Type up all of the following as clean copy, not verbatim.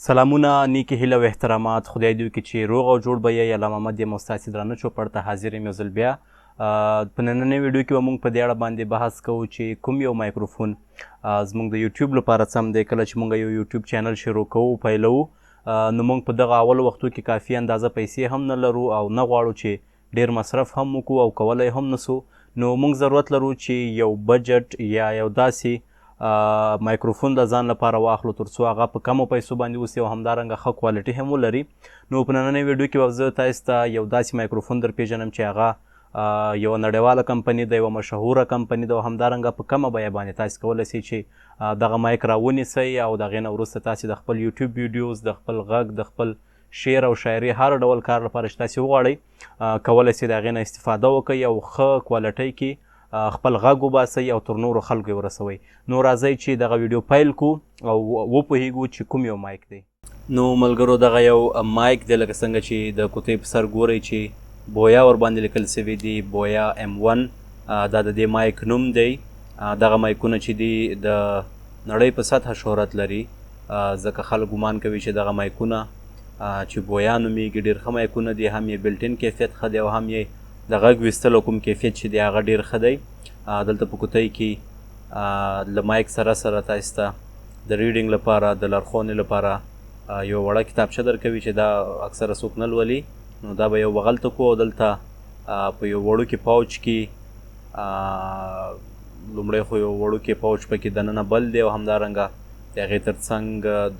سلامونه، نیکی هیله و احترامات. خدای دې وکړي چې روغ او جوړ به یې. الله محمد یم او ستاسې درانه چوپړ ته حاضر یم یو ځل بیا. په نننۍ ویډیو کې به موږ په دې اړه باندې بحث کوو چې کوم یو مایکروفون زموږ د یوټیوب لپاره سم دی. کله چې موږ یو یوټیوب چینل شروع کوو پیلوو نو موږ په دغه اولو وختو کې کافي اندازه پیسې هم نه لرو او نه غواړو چې ډېر مصرف هم وکړو او کولی هم نسو. نو موږ ضرورت لرو چې یو بجټ یا یو داسې مایکروفون د ځان لپاره واخلو تر څو هغه په کمو پیسو باندې اوسي او همدارنګه ښه کوالټي هم ولري. نو په نننۍ ویډیو کې به زه تاسو ته یو داسې مایکروفون در پیژنم چې هغه یوه نړیواله کمپني ده، یوه مشهوره کمپني ده او همدارنګه په کمه بیه باندې تاسو کولی سئ چې دغه مایک راونیسئ او د هغې نه وروسته تاسې د خپل یوټیوب ویډیوز، د خپل غږ، د خپل شعر او شاعري هر ډول کار لپاره چې تاسې وغواړئ کولی سئ د هغې نه استفاده وکئ او ښه کوالټۍ کې خپل غږ وباسئ او تر نورو خلکو یې ورسوئ. نو راځئ چې دغه ویډیو پیل کړو او وپوهیږو چې کوم یو مایک دی. نو ملګرو دغه یو مایک دی لکه څنګه چې د کوتۍ په سر ګورئ چې بویا ورباندې لیکل سوي دي، بویا M1 دا د دې مایک نوم دی. دغه مایکونه چې دي د نړۍ په سطحه شهرت لري ځکه خلک ګمان کوي چې دغه مایکونه چې بویا نومیږي ډېر ښه مایکونه دي، هم یې بلټین کیفیت ښه دی او هم یې د غږ ویستلو کوم کیفیت چې دی هغه ډېر ښه دی. دلته په کوتۍ کې له مایک سره سره تاسو ته د ریډینګ لپاره، د لارښوونې لپاره یو وړه کتابچه درکوي چې دا اکثره څوک نه لولي. نو دا به یو بغل ته کړو او دلته په یو وړوکي پاوچ کې لومړی خو یو وړوکی پاوچ پکې دننه بل دی او همدارنګه د هغې تر څنګ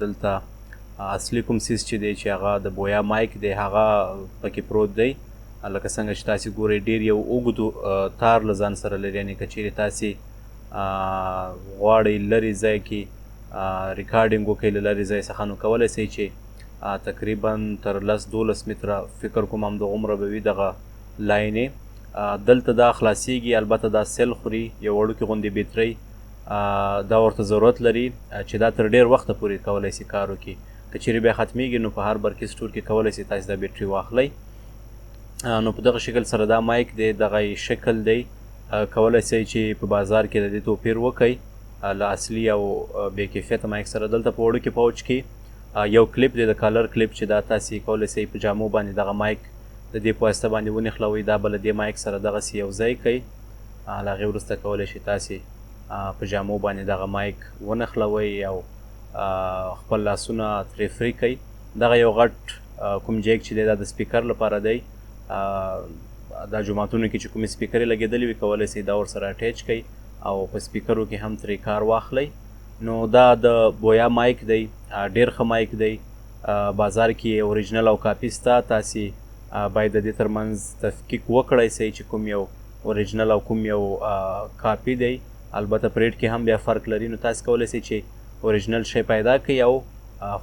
دلته اصلي کوم څیز چې دی چې هغه د بویا مایک دی هغه پکې پروت دی. لکه څنګه چې تاسې ګورئ ډېر یو اوږد تار له ځان سره لري، یعنې که چیرې تاسې غواړئ لرې ځای کې ریکارډینګ وکړئ له لرې ځای څخه نو کولی سئ چې تقریبا تر 10-12 متره فکر کوم همدغومره به وي دغه لاینې. دلته دا خلاصیږي، البته دا سیل خوري، یو وړوکې غوندې بیټرۍ دا ورته ضرورت لري چې دا تر ډېر وخته پورې کولی سي کار وکړي. که چیرې بیا ختمیږي نو په هر برقي سټور کې کولی سي تاسې دا بیټرۍ واخلئ. نو په دغه شکل سره دا مایک دی، دغه شکل دی. کولی سئ چې په بازار کې د دې توپیر وکئ له اصلي او بې کیفیته مایک سره. دلته په وړوکي پاوچ کې یو کلیپ دی، د کالر کلیپ چې دا تاسې کولی سئ په جامو باندې دغه مایک د دې په واسطه باندې ونښلوئ. دا به له دې مایک سره دغسې یو ځای کئ. له هغې وروسته کولی شئ تاسې په جامو باندې دغه مایک ونښلوئ او خپل لاسونه ترې فري کئ. دغه یو غټ کوم جیک چې دی دا د سپیکر لپاره دی. دا جوماتونو کې چې کومې سپیکرې لګېدلې وي کولی سئ دا ورسره اټیچ کئ او په سپیکرو کې هم ترې کار واخلئ. نو دا د بویا مایک دی، ډېر ښه مایک دی. بازار کې اوریجنل او کاپي سته، تاسې باید د دې ترمنځ تفکیک وکړی سئ چې کوم یو اوریجنل او کوم یو کاپي دی. البته په ریټ کې هم بیا فرق لري، نو تاسې کولی سئ چې اوریجنل شی پیدا کړئ او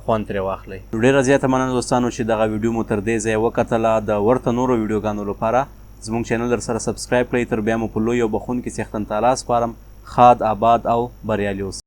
خوند ترې واخلئ. ډېره زیاته مننه دوستانو چې دغه ویډیو مو تر دې ځایه وکتله. د ورته نورو ویډیوګانو لپاره زموږ چینل در سره سبسکرایب کړئ. تر بیا مو په لوی او بخونکي څښتن تعالی سپارم. ښاد، آباد او بریالي اوسئ.